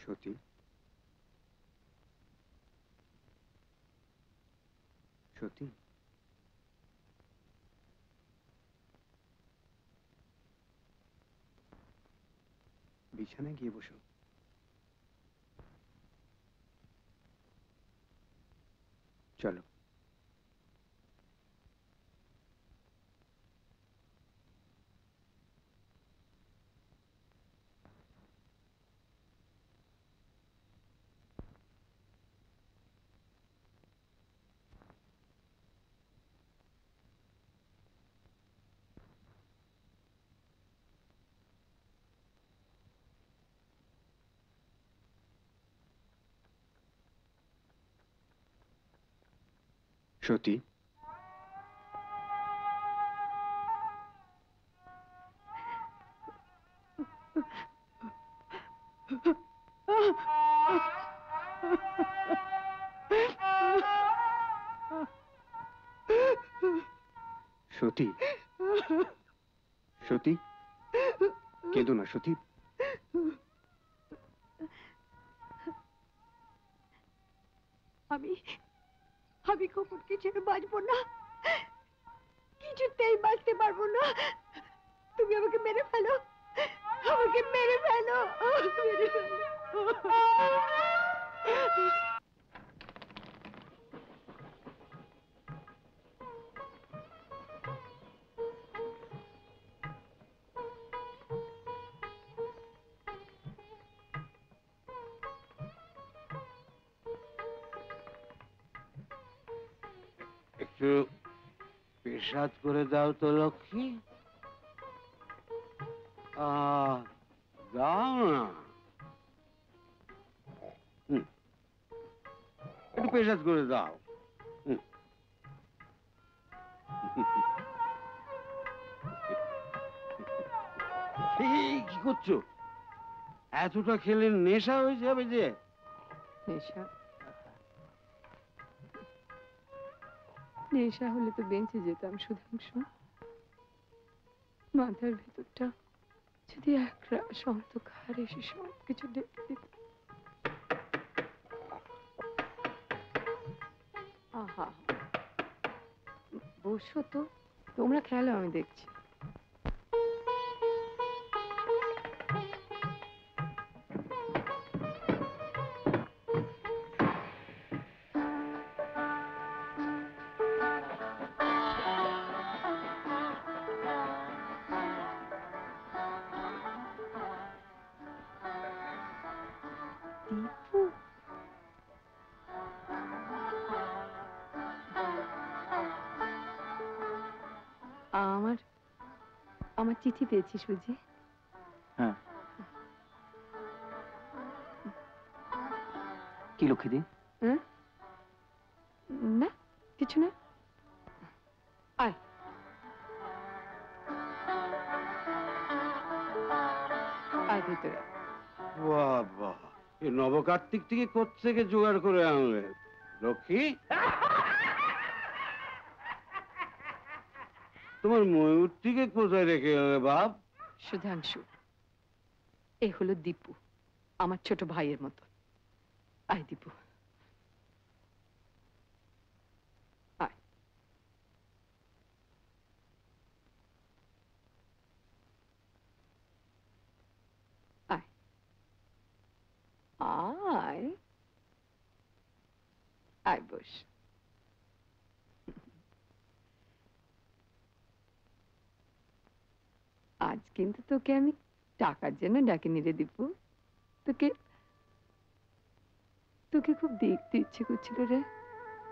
সতী, সতী, বিছানায় গিয়ে বসো। চলো। সতী, সতী, সতী, কেঁদো না সতী। আমি খোকনকে ছেড়ে বাঁচবো না, কিছুতেই বাঁচতে পারবো না। তুমি আমাকে মেরে ফেলো, আমাকে মেরে ফেলো, মেরে ফেলো। একটু পেশাব করে দাও তো লক্ষ্মী। দাও না, একটু পেশাব করে দাও। কি করছো? এতটা খেলে নেশা হয়ে যাবে যে। নেশা? নেশা হলে তো বেঁচে যেতাম সুধাংশু। মাথার ভেতরটা যদি একরাশ অন্ধকার এসে সবকিছু ডেকে দিত। আহা, বসো তো, তোমরা খেলো, আমি দেখছি। দীপু, আমার চিঠি পেয়েছিস বুঝি? হ্যাঁ। কি লক্ষ্মীদি? হ্যাঁ, না কিছু না। আয়, আয় ভিতরে। বাবা, এই নবকার্তিক থেকে কোত্থেকে জোগাড় করে আনলে লক্ষ্মী? তোমার ময়ূরটিকে কোথায় রেখে এলে বাপ? সুধাংশু, এ হলো দীপু, আমার ছোট ভাইয়ের মতো। আয় দীপু, আয়। আয়, আয়, আয় বস। আজ কিন্তু তোকে আমি টাকার জন্য ডাকিনি রে দীপু। তোকে তোকে খুব দেখতে ইচ্ছে করছিল রে,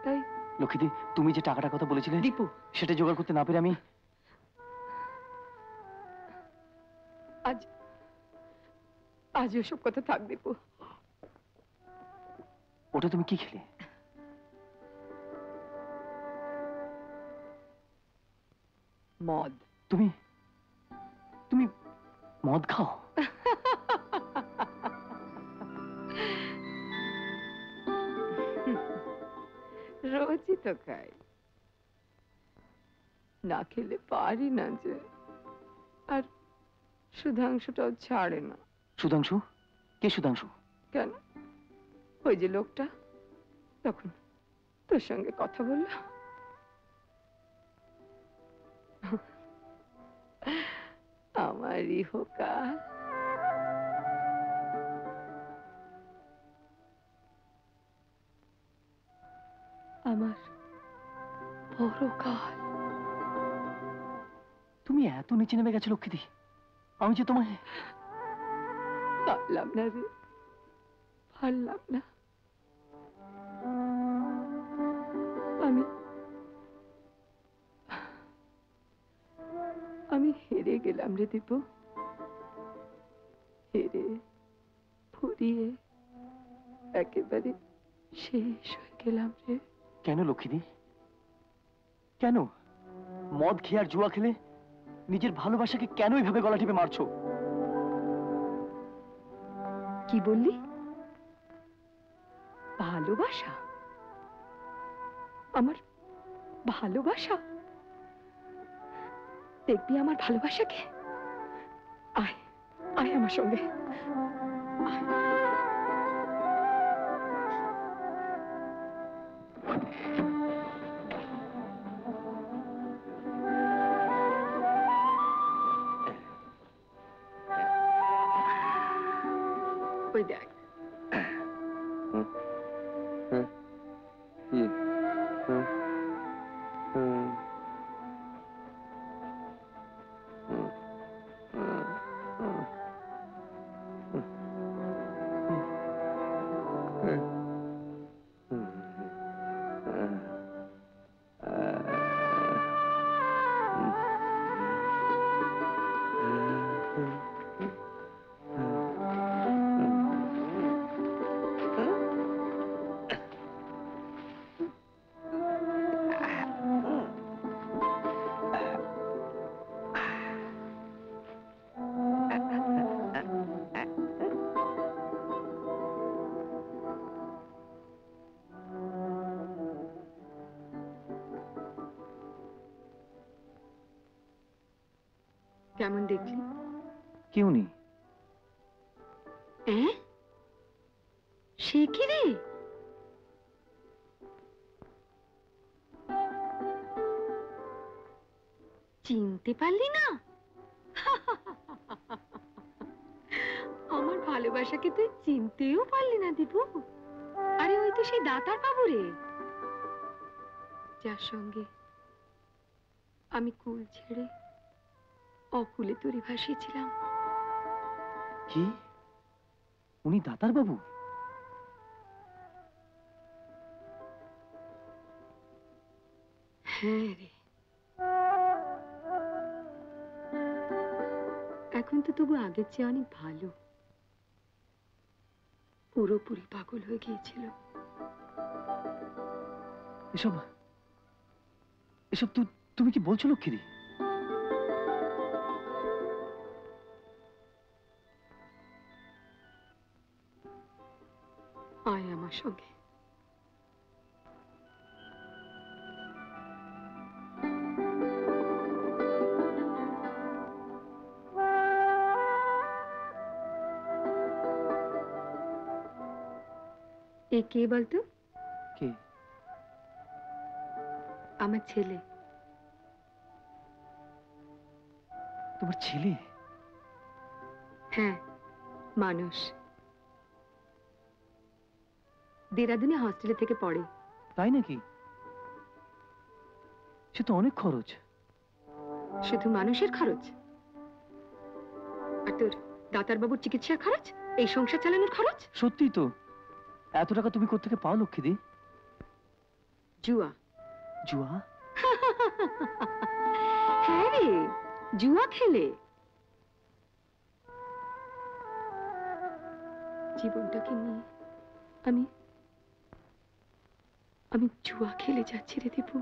তাই। লক্ষ্মীদি, তুমি যে টাকাটার কথা বলেছিলে দীপু, সেটা জোগাড় করতে না পেরে আমি আজ আজ ওসব কথা থাক দীপু। ওটা তুমি কি খেলে? মদ। তুমি তুমি মদ খাও? রোজই তো খাই, না খেলে পারি না যে। আর সুধাংশুটাও ছাড়ে না। সুধাংশু? কে সুধাংশু? কেন? ওই যে লোকটা তখন তোর সঙ্গে কথা বলল, আমার ইহকাল আমার পরকাল। তুমি এত নিচে নেমে গেছো লক্ষ্মীদি, আমি যে তোমায় পারলাম না রে, পারলাম না। আমি আমি হেরে গেলাম রে দীপু, হেরে ফুরিয়ে একেবারে শেষ হয়ে গেলাম রে। কেন লক্ষ্মীদি, কেন মদ খেয়ে আর জুয়া খেলে নিজের ভালোবাসাকে কেন এইভাবে গলা টিপে মারছো? কি বললি? ভালোবাসা? আমার ভালোবাসা? দেখবি আমার ভালোবাসাকে? আয়, আয় আমার সঙ্গে আয়। ওই দেখ, কেমন দেখলি? কেউ নেই। সে কি রে? চিনতে পারলি না? আমার ভালোবাসাকে তুই চিনতেও পারলি না দীপু? আরে ওই তো সেই দাতার বাবু রে, যার সঙ্গে আমি কুল ছেড়ে অকুলে তরি ভাসিয়েছিলাম। কি? উনি দাতার বাবু? হ্যাঁ রে, এখন তো তবু আগের চেয়ে অনেক ভালো, পুরোপুরি পাগল হয়ে গিয়েছিল। এসব এসব তুমি কি বলছো লক্ষ্মীদি? আয় আমার সঙ্গে। এ কে বলতো? কে? আমার ছেলে। তোমার ছেলে? হ্যাঁ, মানুষ। দেরাদুনে হস্টেলে থেকে পড়ে। তাই নাকি? সে তো অনেক খরচ। শুধু মানুষের খরচ? আর তোর দাতার বাবুর চিকিৎসার খরচ, এই সংসার চালানোর খরচ? সত্যি তো। এত টাকা তুমি কোত্থেকে পাও লক্ষ্মীদি? জুয়া। জুয়া? হ্যাঁ রে, জুয়া খেলে জীবনটাকে নিয়ে আমি জুয়া খেলে যাচ্ছি রে দীপু।